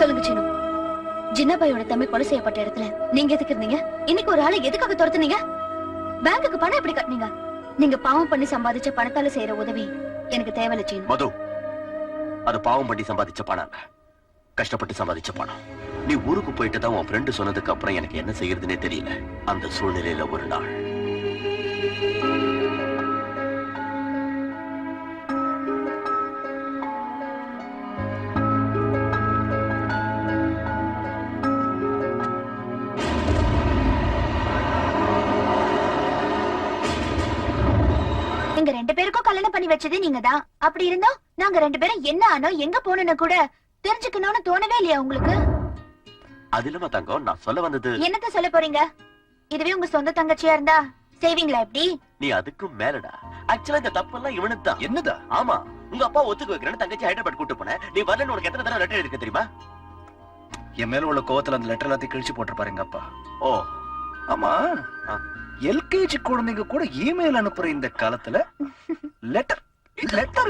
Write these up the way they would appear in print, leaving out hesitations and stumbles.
சொல்லுங்க சீனு, ஜின்னாபாயோட தம்பி கொலை செய்யப்பட்ட இடத்துல நீங்க எதுக்கு இருந்தீங்க? இன்னைக்கு ஒரு ஆளை எதுக்காக துரத்துனீங்க? பேங்குக்கு பணம் எப்படி கட்டினீங்க? நீங்க பாவம் பண்ணி சம்பாதிச்ச பணத்தால செய்யற உதவி எனக்கு தேவையில்ல சீனு. மது, அது பாவம் பண்ணி சம்பாதிச்ச பணம் இல்ல, கஷ்டப்பட்டு சம்பாதிச்ச பணம். நீ ஊருக்கு போயிட்டு தான் உன் ஃப்ரெண்டு சொன்னதுக்கு அப்புறம் எனக்கு என்ன செய்யறதுன்னே தெரியல. அந்த சூழ்நிலையில ஒரு நாள் எங்க ரெண்டு பேருக்கும் கல்யாணம் பண்ணி வச்சது நீங்க தான். அப்படி இருந்தோம் நாங்க ரெண்டு பேரும் என்ன ஆனோ எங்க போனோன்னு கூட தெரிஞ்சுக்கணும்னு தோணவே இல்லையா உங்களுக்கு? அது இல்லமா தங்கம், நான் சொல்ல வந்தது. என்னத்த சொல்ல போறீங்க? இதுவே உங்க சொந்த தங்கச்சியா இருந்தா செய்வீங்களா? எப்படி? நீ அதுக்கும் மேலடா. ஆக்சுவலா இந்த தப்பு எல்லாம் இவனுக்கு தான். என்னதா? ஆமா, உங்க அப்பா ஒத்துக்க வைக்கிறேன்னு தங்கச்சி ஹைதராபாத் கூட்டு போன. நீ வரலன்னு உனக்கு எத்தனை தடவை லெட்டர் எழுதிருக்க தெரியுமா? என் மேல உள்ள கோவத்துல அந்த லெட்டர் எல்லாத்தையும் கிழிச்சு போட்டிருப்பாரு எங்க அப்பா. ஓ ஆமா, எல்கேஜி குழந்தைங்க கூட இமெயில் அனுப்புற இந்த காலத்துல லெட்டர்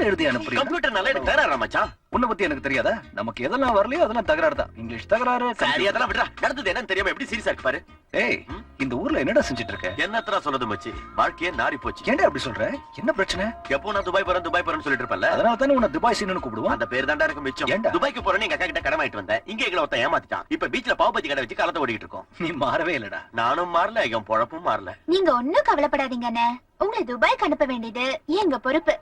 எழுதி அனுப்புறீங்க. கம்ப்யூட்டர் நல்லா எனக்கு தகராறு மச்சான். உன்னை பத்தி எனக்கு தெரியாதா? நமக்கு எதெல்லாம் வரலையோ அதெல்லாம் தகராறு தான். இங்கிலீஷ் தகராறு. சரி, அதெல்லாம் விடுறா. நடந்தது என்னன்னு தெரியாம எப்படி சீரியஸா இருக்கு பாரு. ஏய், இந்த ஊர்ல என்னடா செஞ்சிட்டு இருக்க? என்னத்தடா சொல்றது மச்சி, வாழ்க்கையே நாரி போச்சு. ஏன்டா அப்படி சொல்ற? என்ன பிரச்சனை? எப்போ நான் துபாய் போறேன்னு சொல்லிட்டு இருப்பேன்ல, அதனால தானே உன்னை துபாய் சீனு கூப்பிடுவோம். அந்த பேர் தாண்டா இருக்கு மிச்சம். ஏன்டா? துபாய்க்கு போறேன்னு எங்க அக்கா கிட்ட கடன் வாங்கிட்டு வந்தேன். இங்க எங்களை ஒருத்தன் ஏமாத்திட்டான். இப்ப பீச்ல பாவபதி கடை வச்சு காலத்தை ஓடிட்டு இருக்கோம். நீ மாறவே இல்லடா. நானும் மாறல, என் பொழப்பும் மாறல. நீங்க ஒண்ணும் கவலைப்படாதீங்க அண்ணே, உங்களை துபாய்க்கு அனுப்ப வேண்டியது எங்க பொறுப்பு.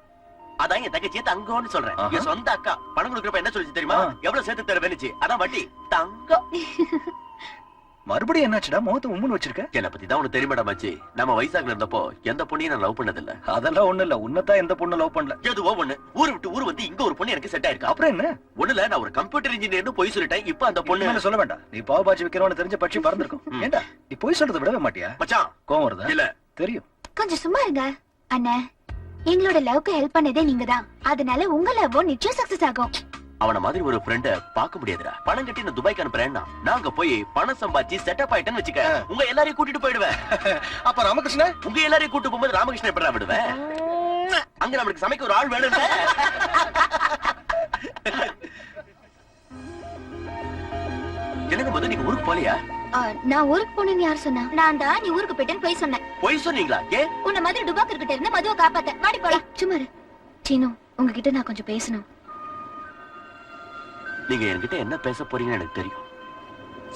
அதான் என் தங்கச்சியை தங்கம்னு சொல்றேன். என் சொந்த அக்கா பணம் கொடுக்கறப்ப என்ன சொல்லிச்சு தெரியுமா? எவ்வளவு சேர்த்து தர வேணுச்சு, அதான் வட்டி. தங்கம். மறுபடியும் என்னாச்சுடா முகத்தை உம்முன்னு வச்சிருக்க? என்ன பத்தி தான் உனக்கு தெரியுமாடா மச்சி, நம்ம வயசாக இருந்தப்போ எந்த பொண்ணையும் நான் லவ் பண்ணது இல்ல. அதெல்லாம் ஒண்ணு இல்ல, உன்னதான் எந்த பொண்ணு லவ் பண்ணல. எதுவோ ஒண்ணு, ஊரு விட்டு ஊரு வந்து இங்க ஒரு பொண்ணு எனக்கு செட் ஆயிருக்கு. அப்புறம் என்ன? ஒண்ணுல நான் ஒரு கம்ப்யூட்டர் இன்ஜினியர்னு போய் சொல்லிட்டேன். இப்ப அந்த பொண்ணு சொல்ல வேண்டாம். நீ பாவ பாஜி விக்கிறவனு தெரிஞ்ச பட்சி பறந்துருக்கும். ஏண்டா நீ போய் சொல்றதை விடவே மாட்டியா? மச்சான் கோவம் வருதா? இல்ல தெரியும். கொஞ்சம் சும்மா இருங்க அண்ணே, எங்களோட லவ்க்கு ஹெல்ப் பண்ணதே நீங்க தான். அதனால உங்க லவ் நிச்சயம் சக்சஸ் ஆகும். அவன மாதிரி ஒரு ஃப்ரெண்ட பாக்க முடியாதுடா. பணம் கட்டி நான் துபாய்க்கு அனுப்புறேன்னா நாங்க போய் பணம் சம்பாதிச்சு செட்டப் ஆயிட்டேன்னு வச்சுக்க, உங்க எல்லாரையும் கூட்டிட்டு போயிடுவேன். அப்ப ராமகிருஷ்ணன் உங்க எல்லாரையும் கூட்டு போகும்போது ராமகிருஷ்ணன் எப்படி விடுவேன்? அங்க நம்மளுக்கு சமைக்க ஒரு ஆள் வேணும். எனக்கு முதல்ல நீங்க ஊருக்கு போலியா? நான் ஊருக்கு போனேன்னு யார் சொன்னா? நான் தான் நீ ஊருக்கு போயிட்டேன்னு போய் சொன்னேன். போய் சொன்னீங்களா? ஏன்? உன்ன மாதிரி டுபாக்கு கிட்ட இருந்து மதுவை காப்பாத்த. வாடி போலாம். சும்மா இரு சீனு, உங்ககிட்ட நான் கொஞ்சம் பேசணும். நீங்க என்கிட்ட என்ன பேச போறீங்கன்னு எனக்கு தெரியும்.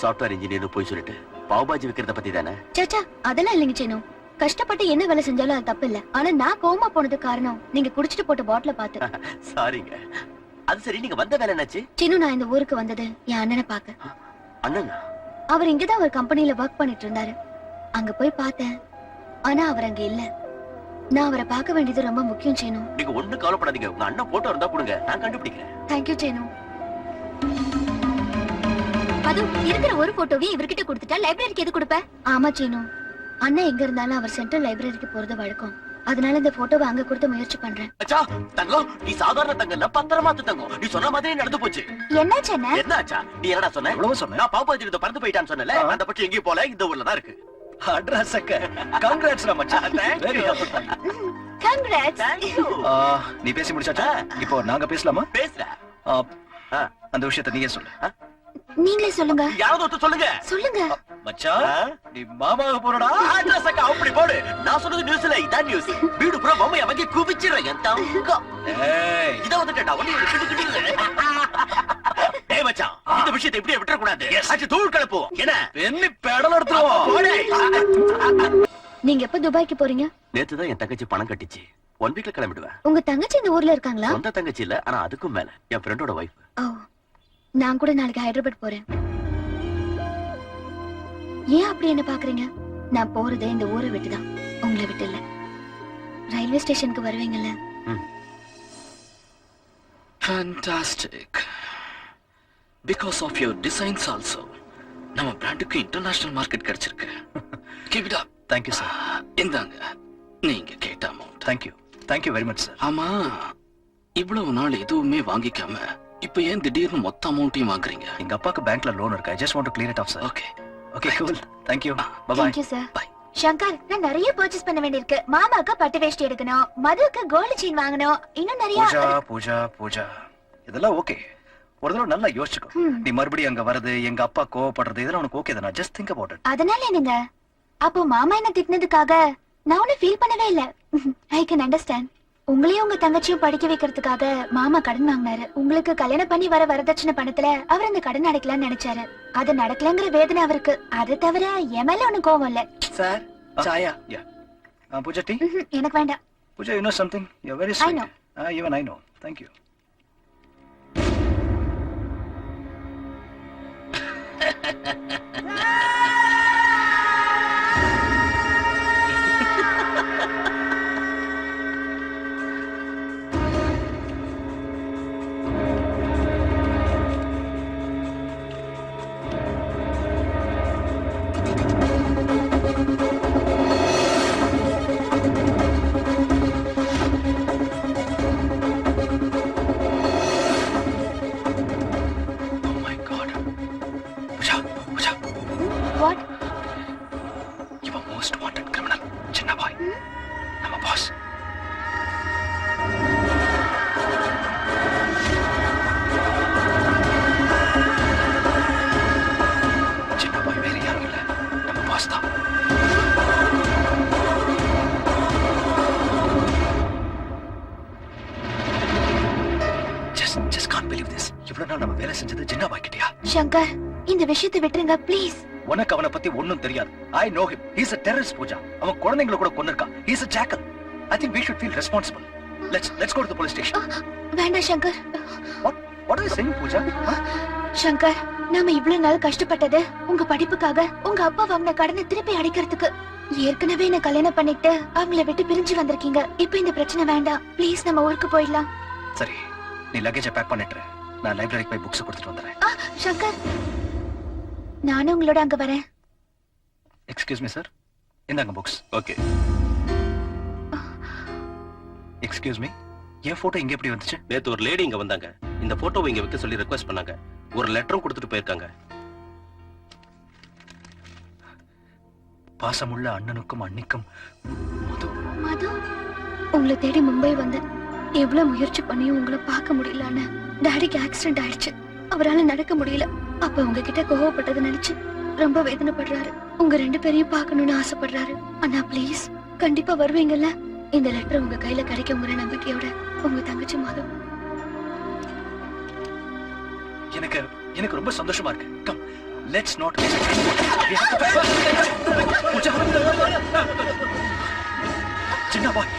சாஃப்ட்வேர் இன்ஜினியர்னு போய் சொல்லிட்டு பாவுபாஜி விக்கிறத பத்தி தானே? சாச்சா, அதெல்லாம் இல்லைங்க சீனு. கஷ்டப்பட்டு என்ன வேலை செஞ்சாலும் அது தப்பு இல்ல. ஆனா நான் கோமா போனதுக்கு காரணம் நீங்க குடிச்சிட்டு போட்ட பாட்டில பார்த்து. சாரிங்க. அது சரி, நீங்க வந்த வேலை என்னாச்சு? சீனு, நான் இந்த ஊருக்கு வந்தது என் அண்ணனை பார்க்க. அண்ணன்? அவர் இங்கதான் ஒரு கம்பெனில ஒர்க் பண்ணிட்டு இருந்தாரு. அங்க போய் பார்த்தேன், ஆனா அவர் அங்க இல்ல. நான் அவரை பார்க்க வேண்டியது ரொம்ப முக்கியம் சீனு. நீங்க ஒண்ணு கவலைப்படாதீங்க, உங்க அண்ணன் போட்டோ இருந்தா கொடுங்க, நான் கண்டுபிடிக்கிறேன். தேங்க்யூ சீனு. அது இருக்கிற ஒரு போட்டோவையும் இவர்கிட்ட கொடுத்துட்டா லைப்ரரிக்கு எது கொடுப்ப? ஆமா சீனு, அண்ணன் எங்க இருந்தாலும் அவர் சென்ட்ரல் லைப்ரரிக்கு போறது வழக்கம். அதனால இந்த போட்டோவை அங்க கொடுத்து முயற்சி பண்றேன். அச்சா தங்கம், நீ சாதாரண தங்கம் இல்ல, பத்திரமாத்து தங்கம். நீ சொன்ன மாதிரி நடந்து போச்சு. என்னாச்சு அண்ணா? என்னாச்சா? நீ என்னடா சொன்ன? எவ்வளவு சொன்ன? நான் பாப்பாஜி இத பறந்து போயிட்டான்னு சொன்னல, அந்த பட்சம் எங்கேயும் போல, இந்த ஊர்ல தான் இருக்கு. அட்ரஸ் அக்க. கங்க்ராட்ஸ் மச்சான். Very happy. கங்க்ராட்ஸ். நீ பேசி முடிச்சாச்சா? இப்போ நாங்க பேசலாமா? பேசுற. அந்த விஷயத்தை நீயே சொல்லு. நீங்களே சொல்லுங்க. யாராவது ஒருத்தர் சொல்லுங்க. சொல்லுங்க மச்சான், நீ மாமாவுக்கு போறடா. அட்ரஸ் அக்கா அப்படி போடு. நான் சொன்னது நியூஸ்ல இதான் நியூஸ். வீடு பூரா பொம்மைய வாங்கி குவிச்சிடுறேன் என் தங்கம். ஏய், இத வந்துட்டா ஒண்ணு கிட்டு. ஏய் மச்சான், இந்த விஷயத்தை இப்படியே விட்டுற கூடாது. அச்சு தூள் கலப்புவோம். என்ன பெண்ணி பெடல் எடுத்துருவோம். நீங்க எப்ப துபாய்க்கு போறீங்க? நேத்து தான் என் தங்கச்சி பணம் கட்டிச்சு. 1 வீக்ல கிளம்பிடுவேன். உங்க தங்கச்சி இந்த ஊர்ல இருக்காங்களா? சொந்த தங்கச்சி இல்ல, ஆனா அதுக்கும் மேல என் ஃப்ரெண்டோட வைஃப். ஓ, நான் கூட நாளைக்கு ஹைதராபாத் போறேன். ஏன் அப்படி என்ன பாக்குறீங்க? நான் போறது இந்த ஊரை விட்டுதான், உங்களை விட்டு இல்ல. ரயில்வே ஸ்டேஷனுக்கு வருவீங்கல்ல? Fantastic. Because of your designs also, நம்ம பிராண்டுக்கு இன்டர்நேஷனல் மார்க்கெட் கிடைச்சிருக்கு. Keep it up. Thank you sir. இந்தாங்க நீங்க கேட்ட amount. Thank you very much sir. ஆமா, இவ்வளவு நாள் எதுவுமே வாங்கிக்காம இப்ப ஏன் திடீர்னு மொத்த அமௌண்ட்டையும் வாங்குறீங்க? எங்க அப்பாக்கு பேங்க்ல லோன் இருக்கு. I just want to clear it off sir. Okay, cool. Thank you. Bye bye. Thank you sir. Bye. Shankar, நான் நிறைய பர்ச்சேஸ் பண்ண வேண்டியிருக்கு. மாமாக்கு பட்டு வேஷ்டி எடுக்கணும், மதுக்கு கோல்டு செயின் வாங்கணும், இன்னும் நிறைய. பூஜா இதெல்லாம் ஓகே. ஒரு தடவை நல்லா யோசிச்சுக்கோ. நீ மறுபடியும் அங்க வரது, எங்க அப்பா கோவப்படுறது, இதெல்லாம் உனக்கு ஓகே தானா? Just think about it. அதனால என்னங்க? அப்போ மாமா என்ன திட்டினதுக்காக நான் ஒன்னும் ஃபீல் பண்ணவே இல்ல. I can understand. உங்களையும் உங்க தங்கச்சியும் படிக்க வைக்கிறதுக்காக மாமா கடன் வாங்கினாரு. உங்களுக்கு கல்யாணம் பண்ணி வர வரதட்சணை பணத்துல அவர் அந்த கடன் அடைக்கலாம்னு நினைச்சாரு. அது நடக்கலங்கிற வேதனை அவருக்கு. அதை தவிர என் மேல ஒண்ணும் கோவம் இல்ல. சார் சாயா. யா. பூஜா டீ? எனக்கு வேண்டாம். Pooja, you know something? You're very I sweet. know. Even I know. Thank you. Oh my God. Pooja. What? You are most wanted criminal. Chinna boy. I'm a boss. Chinna boy வேற யாரும் இல்ல. நம்ம pass தான். Just can't believe this. இவ்வளவு நாள் நம்ம வேலை செஞ்சது ஜின்னா பாய் கிட்டயா? சங்கர், இந்த விஷயத்தை விட்டுருங்க ப்ளீஸ். உனக்கு அவனை பத்தி ஒண்ணும் தெரியாது. I know him. He's a terrorist, Pooja. அவன் குழந்தைகளை கூட கொன்னிருக்கான். He's a jackal. I think we should feel responsible. Let's go to the police station. வேண்டாம் Shankar. What are you saying, Pooja? Shankar, நாம இவ்வளவு நாள் கஷ்டப்பட்டது உங்க படிப்புக்காக, உங்க அப்பா வாங்கின கடனை திருப்பி அடைக்கிறதுக்கு. ஏற்கனவே என்ன கல்யாணம் பண்ணிட்டு அவங்கள விட்டு பிரிஞ்சு வந்திருக்கீங்க. இப்போ இந்த பிரச்சனை வேண்டாம். ப்ளீஸ் நம்ம ஊருக்கு போயிடலாம். சரி, நீ லக்கேஜை பேக் பண்ணிட்டு நான் லைப்ரரிக்கு போய் புக்ஸ் கொடுத்துட்டு வந்துறேன். சங்கர், நானும் உங்களோட அங்க வரேன். எக்ஸ்கியூஸ் மீ சார், இந்தாங்க புக்ஸ். ஓகே. எக்ஸ்கியூஸ் மீ, என் போட்டோ இங்க எப்படி வந்துச்சு? நேத்து ஒரு லேடி இங்க வந்தாங்க. இந்த போட்டோவை இங்க வைக்க சொல்லி ரெக்வெஸ்ட் பண்ணாங்க. ஒரு லெட்டரும் கொடுத்துட்டு போயிருக்காங்க. பாசமுள்ள அண்ணனுக்கும் அண்ணிக்கும் மது. மது, உங்களை தேடி மும்பை வந்தேன். எவ்வளவு முயற்சி பண்ணியும் உங்களை பார்க்க முடியலன்னு. டாடிக்கு ஆக்சிடென்ட் ஆயிடுச்சு. அவரால நடக்க முடியல. அப்ப உங்ககிட்ட கோவப்பட்டதை நினைச்சு ரொம்ப வேதனைப்படுறாரு. உங்க 2 பேரையும் பார்க்கணும்னு ஆசைப்படுறாரு. அண்ணா ப்ளீஸ், கண்டிப்பா வருவீங்கல்ல? இந்த லெட்டர் உங்க கையில கிடைக்குங்கிற நம்பிக்கையோட உங்க தங்கச்சி மது. எனக்கு ரொம்ப சந்தோஷமா இருக்கு. Come, let's not Pooja. சின்ன பாய்.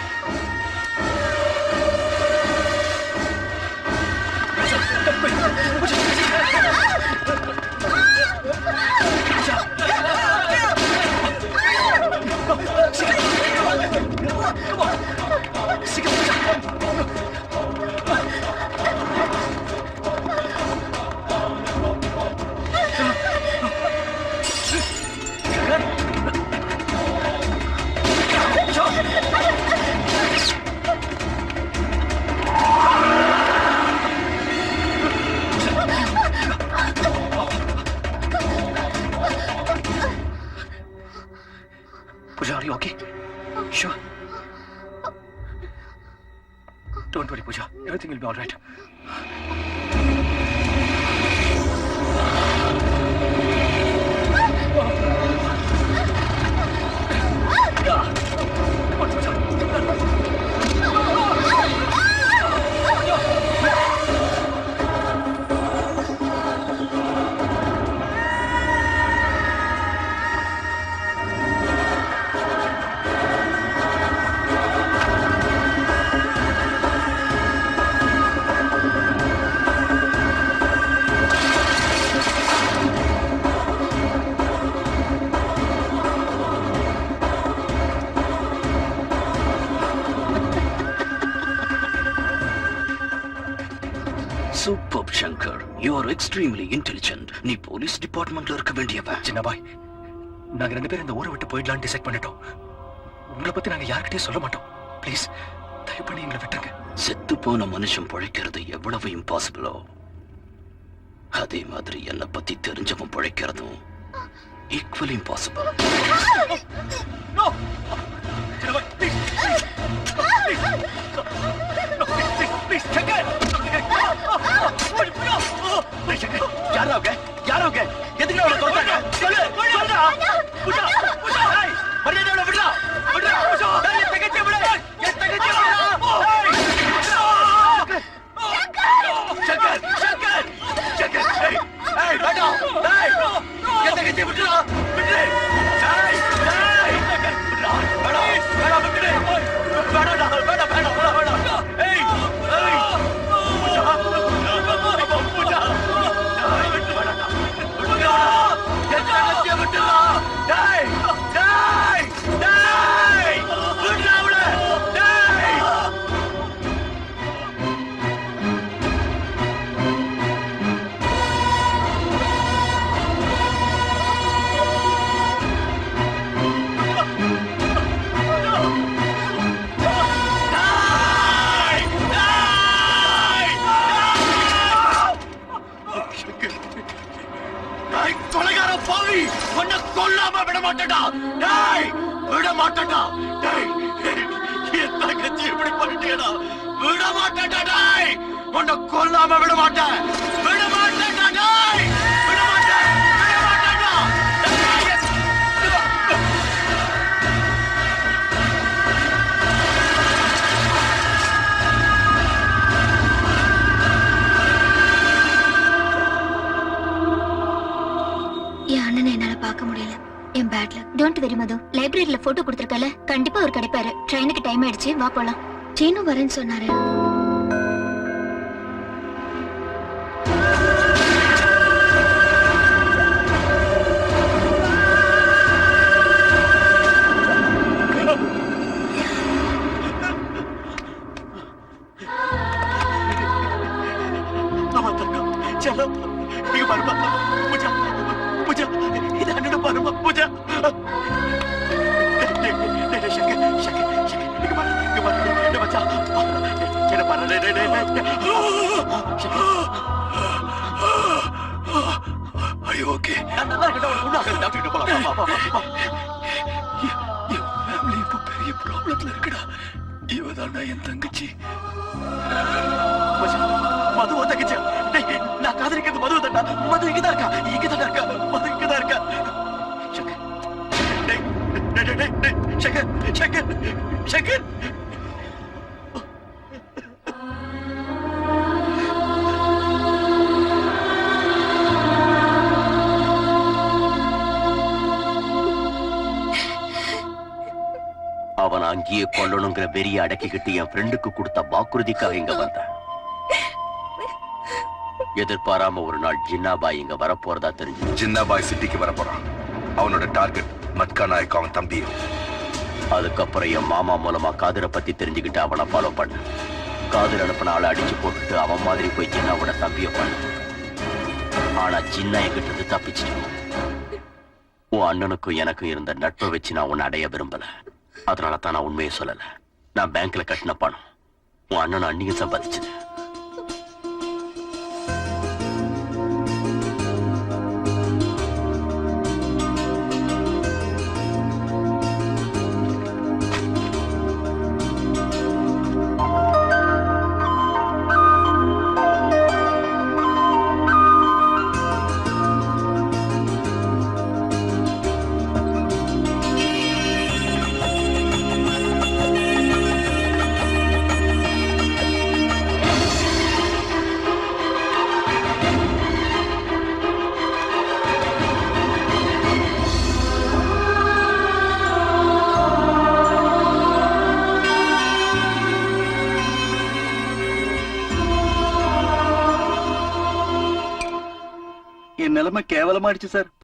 Pooja, are you okay? Sure. Don't worry, Pooja. Everything will be all right. Come on, Pooja. Superb, Shankar. You are extremely intelligent. நீ போலீஸ் டிபார்ட்மெண்ட்ல இருக்க வேண்டியவன். சின்ன பாய், நாங்க 2 பேரும் இந்த ஊரை விட்டு போயிடலாம்னு டிசைட் பண்ணிட்டோம். உங்களை பத்தி நாங்க யார்கிட்டயும் சொல்ல மாட்டோம். ப்ளீஸ், தயவு பண்ணி எங்களை விட்டுருங்க. செத்து போன மனுஷன் பிழைக்கிறது எவ்வளவு இம்பாசிபிளோ, அதே மாதிரி என்ன பத்தி தெரிஞ்சவன் பிழைக்கிறதும் ஈக்குவலி இம்பாசிபிள். No! சின்ன பாய், please, please, please, please, please, Shankar! கொல்லாம விட மாட்டேடா. டேய், விட மாட்டேடா. டேய், என் தங்கச்சி இப்படி பண்ணிட்டேடா. விட மாட்டேடா. டேய், உன்னை கொல்லாம விட மாட்டேன். விட மாட்டேடா. டேய், விட மாட்டேன். விட மாட்டேடா. டேய். என் அண்ணனை என்னால பார்க்க முடியல. என் பேட்ல டோன்ட் வெரி மது. லைப்ரரியில போட்டோ கொடுத்திருக்கல, கண்டிப்பா அவர் கிடைப்பாரு. ட்ரெயினுக்கு டைம் ஆயிடுச்சு, வா போலாம். சீனு வரேன்னு சொன்னாரு. ஆமா தங்கம், செல்லம், இங்க பாருமா, பூஜா, பூஜா, இது அண்ணனோட பாருமா, பூஜா. சங்கர், சங்கர், சங்கர், இங்க பாரு, இங்க பாரு, டேய் மச்சான், என்ன பாரு, டேய், டேய், Are you okay? நான் நல்லா இருக்கேன், ஒரு பொண்ணு அங்க டாக்டர் கிட்ட போலாம், வா, வா, வா. என் ஃபேமிலி இப்ப பெரிய ப்ராப்ளத்துல இருக்குடா. இவதான்டா என் தங்கச்சி. மச்சான், மதுவ தங்கச்சி, டேய், நான் காதலிக்கிறது மதுவ தான்டா. மது இங்கதான் இருக்கா, இங்கதான் இருக்கா, மது இங்கதான் இருக்கா. சங்கர், டேய், டேய், டேய், டேய், சங்கர், சங்கர், சங்கர். அவன் அங்கேயே கொல்லணுங்கிற வெறிய அடக்கிக்கிட்டு என் ஃப்ரெண்டுக்கு கொடுத்த வாக்குறுதிக்காக இங்க வந்தேன். எதிர்பாராம ஒரு நாள் ஜின்னாபாய் இங்க வரப்போறதா தெரிஞ்சு. ஜின்னாபாய் சிட்டிக்கு வர போறான். அவனோட டார்கெட் மட்கா நாயக், அவன் தம்பி. அதுக்கப்புறம் என் மாமா மூலமா காதரை பத்தி தெரிஞ்சுக்கிட்டு அவனை ஃபாலோ பண்ண. காதர் அனுப்பின ஆளை அடிச்சு போட்டுட்டு அவன் மாதிரி போய் ஜின்னாவோட தம்பிய பண்ண. ஆனா ஜின்னா என்கிட்ட இருந்து தப்பிச்சிட்டான். உன் அண்ணனுக்கும் எனக்கும் இருந்த நட்பை வச்சு நான் உன்னை அடைய விரும்பல. அதனால தான் நான் உண்மையை சொல்லல. நான் பேங்க்ல கட்டின பணம் உன் அண்ணன் அன்னியும் சம்பாதிச்சது. என் நிலைமை கேவலமாயிடுச்சு சார்.